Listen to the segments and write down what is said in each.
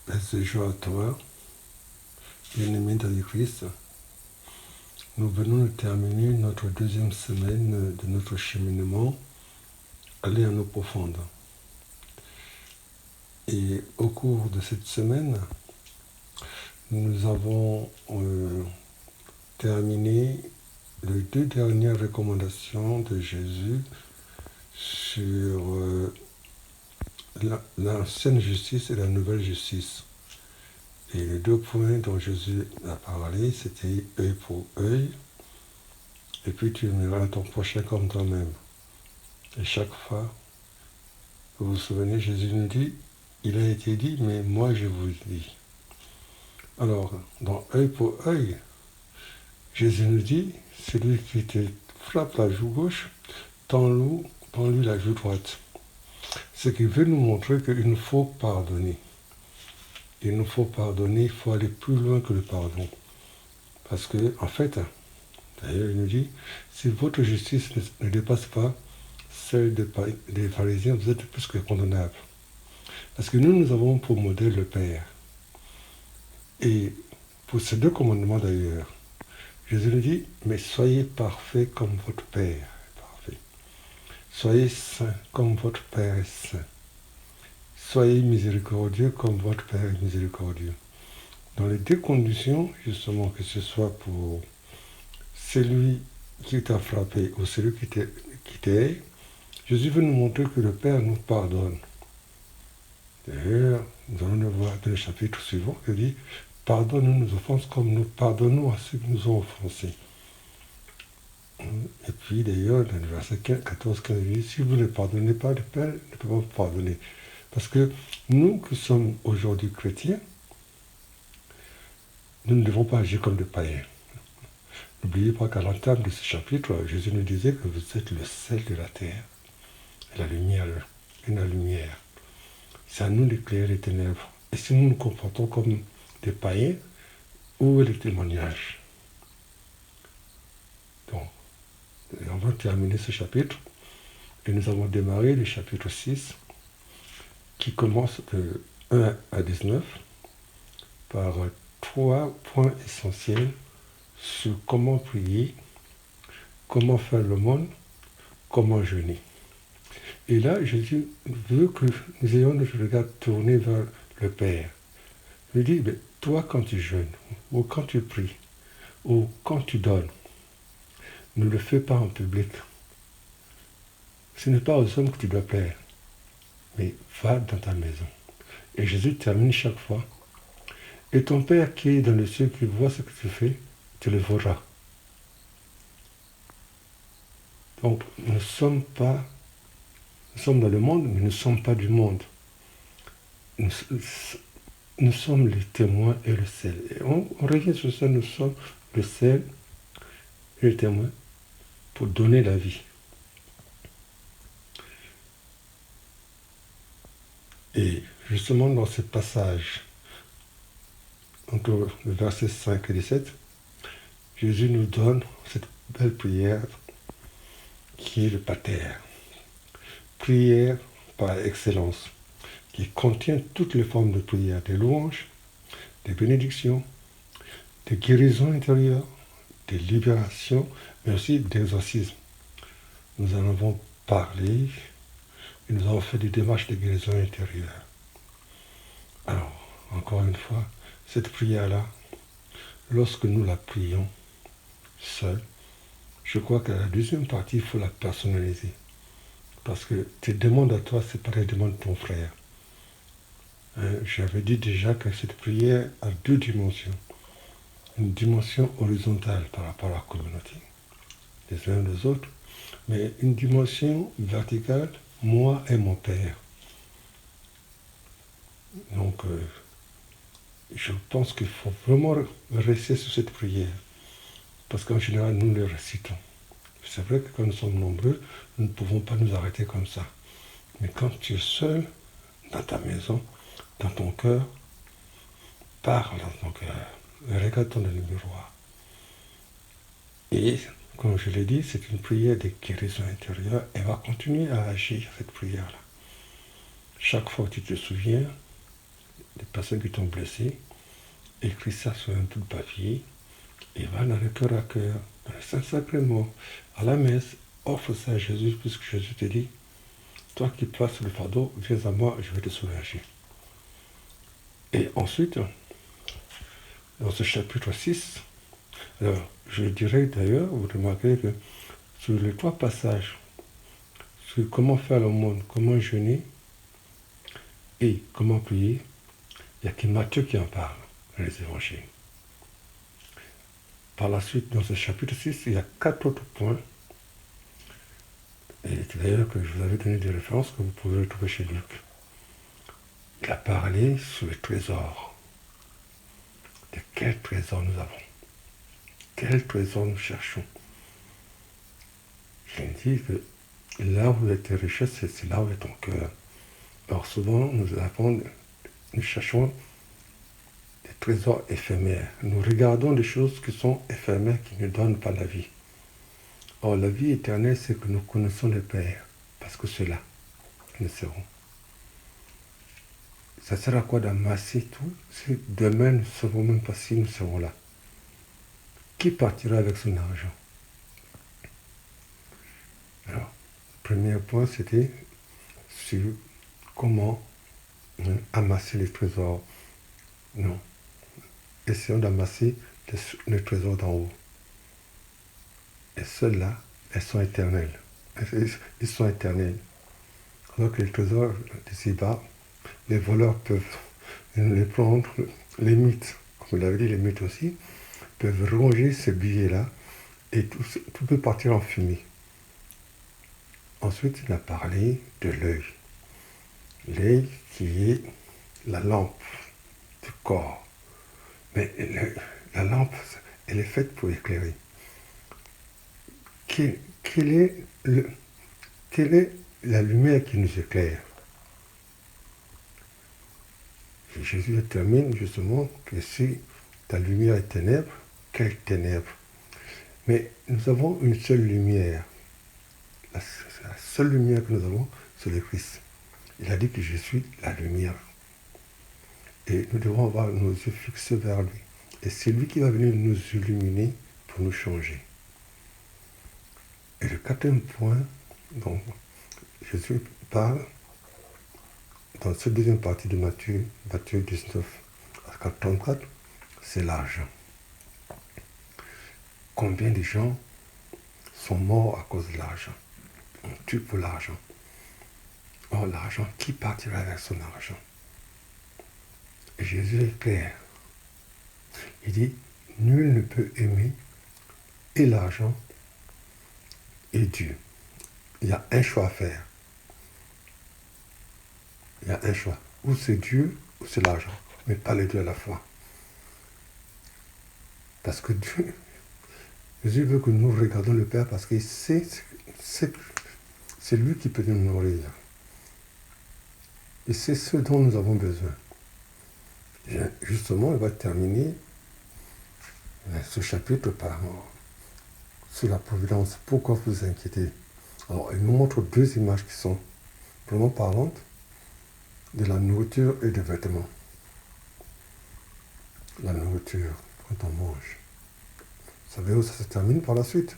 Paix et joie à toi, bien-aimé dans le Christ. Nous venons de terminer notre deuxième semaine de notre cheminement, aller en eau profonde. Et au cours de cette semaine, nous avons terminé les deux dernières recommandations de Jésus sur l'ancienne justice et la nouvelle justice. Et les deux points dont Jésus a parlé, c'était œil pour œil, et puis tu aimeras ton prochain comme toi-même. Et chaque fois, vous vous souvenez, Jésus nous dit, il a été dit, mais moi je vous dis. Alors, dans œil pour œil, Jésus nous dit, celui qui te frappe la joue gauche, tends-lui la joue droite. Ce qui veut nous montrer qu'il nous faut pardonner. Il nous faut pardonner, il faut aller plus loin que le pardon. Parce que, en fait, d'ailleurs, il nous dit, si votre justice ne dépasse pas celle des pharisiens, vous êtes plus que condamnables. Parce que nous avons pour modèle le Père. Et pour ces deux commandements d'ailleurs, Jésus nous dit, mais soyez parfaits comme votre Père est parfait. Soyez saints comme votre Père est saint. Soyez miséricordieux comme votre Père est miséricordieux. Dans les deux conditions, justement, que ce soit pour celui qui t'a frappé ou celui qui t'est, Jésus veut nous montrer que le Père nous pardonne. D'ailleurs, nous allons le voir dans le chapitre suivant, qui dit « Pardonne-nous nos offenses comme nous pardonnons à ceux qui nous ont offensés. » Et puis d'ailleurs, dans le verset 14-15, il dit « Si vous ne pardonnez pas, le Père ne peut pas vous pardonner. » Parce que nous qui sommes aujourd'hui chrétiens, nous ne devons pas agir comme des païens. N'oubliez pas qu'à l'entame de ce chapitre, Jésus nous disait que vous êtes le sel de la terre, et la lumière. C'est à nous d'éclairer les ténèbres. Et si nous nous comportons comme des païens, où est le témoignage? Donc, on va terminer ce chapitre. Et nous avons démarré le chapitre 6, qui commence de 1 à 19, par 3 points essentiels sur comment prier, comment faire le monde, comment jeûner. Et là, Jésus veut que nous ayons notre regard tourné vers le Père. Il dit, toi quand tu jeûnes, ou quand tu pries, ou quand tu donnes, ne le fais pas en public. Ce n'est pas aux hommes que tu dois plaire, mais va dans ta maison. Et Jésus termine chaque fois. Et ton Père qui est dans le ciel, qui voit ce que tu fais, te le verra. Donc, nous sommes dans le monde, mais nous ne sommes pas du monde. Nous sommes les témoins et le sel. Et on revient sur ça, nous sommes le sel et le témoin pour donner la vie. Et justement, dans ce passage, entre le verset 5 et 17, Jésus nous donne cette belle prière qui est le Pater. Prière par excellence, qui contient toutes les formes de prière, des louanges, des bénédictions, des guérisons intérieures, des libérations, mais aussi d'exorcisme. Nous en avons parlé et nous avons fait des démarches de guérison intérieure. Alors, encore une fois, cette prière-là, lorsque nous la prions seule, je crois qu'à la deuxième partie, il faut la personnaliser. Parce que tes demandes à toi, ce n'est pas les demandes de ton frère. J'avais dit déjà que cette prière a deux dimensions. Une dimension horizontale par rapport à la communauté, les uns des autres, mais une dimension verticale, moi et mon Père. Donc, je pense qu'il faut vraiment rester sur cette prière, parce qu'en général, nous les récitons. C'est vrai que quand nous sommes nombreux, nous ne pouvons pas nous arrêter comme ça. Mais quand tu es seul, dans ta maison, dans ton cœur, parle dans ton cœur, regarde-toi dans le miroir. Et, comme je l'ai dit, c'est une prière de guérison intérieure. Elle va continuer à agir, cette prière-là. Chaque fois que tu te souviens, des personnes qui t'ont blessé, écris ça sur un bout de papier et va dans le cœur à cœur, dans le Saint-Sacrement, à la messe, offre ça à Jésus, puisque Jésus te dit, toi qui passes le fardeau, viens à moi, je vais te soulager. Et ensuite, dans ce chapitre 6, alors je dirais d'ailleurs, vous remarquerez que sur les 3 passages, sur comment faire le monde, comment jeûner et comment prier, il n'y a que Matthieu qui en parle dans les évangiles. Par la suite, dans ce chapitre 6, il y a 4 autres points. Et d'ailleurs, que je vous avais donné des références que vous pouvez retrouver chez Luc. Il a parlé sur les trésors. De quel trésor nous avons? Quel trésor nous cherchons? Il dit que là où est tes richesses, c'est là où est ton cœur. Alors souvent, nous cherchons des trésors éphémères. Nous regardons des choses qui sont éphémères, qui ne donnent pas la vie. Or, la vie éternelle, c'est que nous connaissons le Père, parce que c'est là que nous serons. Ça sert à quoi d'amasser tout si demain nous ne savons même pas si nous serons là? Qui partira avec son argent? Alors, le premier point, c'était sur comment amasser les trésors. Non. Essayons d'amasser les trésors d'en haut. Et ceux-là, elles sont éternelles. Ils sont éternels. Alors que les trésors d'ici-bas, les voleurs peuvent les prendre, les mythes, comme vous l'avez dit, les mythes aussi, peuvent ronger ces billets-là et tout peut partir en fumée. Ensuite, il a parlé de l'œil. L'œil qui est la lampe du corps. Mais la lampe, elle est faite pour éclairer. Quelle est la lumière qui nous éclaire? Et Jésus termine justement que si ta lumière est ténèbre, quelle ténèbre? Mais nous avons une seule lumière. La seule lumière que nous avons, c'est le Christ. Il a dit que je suis la lumière. Et nous devons avoir nos yeux fixés vers lui. Et c'est lui qui va venir nous illuminer pour nous changer. Et le 4e point dont Jésus parle, dans cette deuxième partie de Matthieu 19 à 34, c'est l'argent. Combien de gens sont morts à cause de l'argent? On tue pour l'argent. Or, l'argent, qui partira avec son argent? Et Jésus est clair. Il dit, nul ne peut aimer et l'argent et Dieu. Il y a un choix à faire. Il y a un choix. Ou c'est Dieu, ou c'est l'argent. Mais pas les deux à la fois. Parce que Dieu, Jésus veut que nous regardions le Père parce qu'il sait, c'est lui qui peut nous nourrir. Et c'est ce dont nous avons besoin. Et justement, il va terminer ce chapitre sur la providence. Pourquoi vous inquiétez? Alors, il nous montre 2 images qui sont vraiment parlantes de la nourriture et des vêtements. La nourriture, quand on mange. Vous savez où ça se termine par la suite?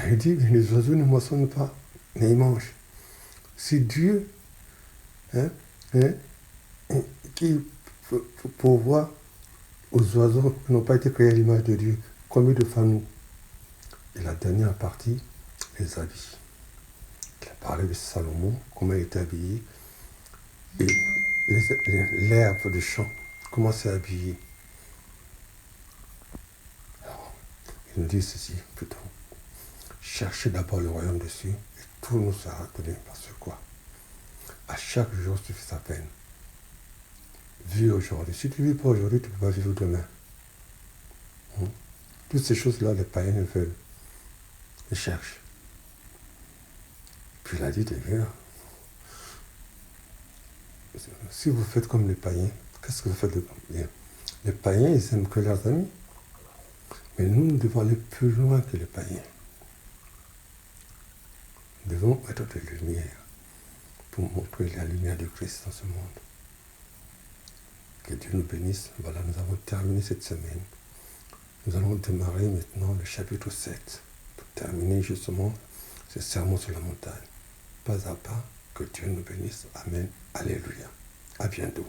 Il dit, les oiseaux ne moissonnent pas, mais ils mangent. Si Dieu, qui pourvoit aux oiseaux qui n'ont pas été créés à l'image de Dieu, combien de fois nous? Et la dernière partie, les habits. Il a parlé de Salomon, comment il était habillé, et l'herbe de champ, comment c'est habillé. Alors, il nous dit ceci, plutôt. Cherchez d'abord le royaume des cieux, et tout nous sera donné parce que quoi? À chaque jour suffit sa peine. Vis aujourd'hui. Si tu ne vis pas aujourd'hui, tu ne peux pas vivre demain. Toutes ces choses-là, les païens ne veulent. Ils cherchent. Puis il a dit d'ailleurs, si vous faites comme les païens, qu'est-ce que vous faites de bien? Les païens, ils aiment que leurs amis. Mais nous devons aller plus loin que les païens. Nous devons être de lumière pour montrer la lumière de Christ dans ce monde. Que Dieu nous bénisse. Voilà, nous avons terminé cette semaine. Nous allons démarrer maintenant le chapitre 7 pour terminer justement ce sermon sur la montagne. Pas à pas, que Dieu nous bénisse. Amen. Alléluia. À bientôt.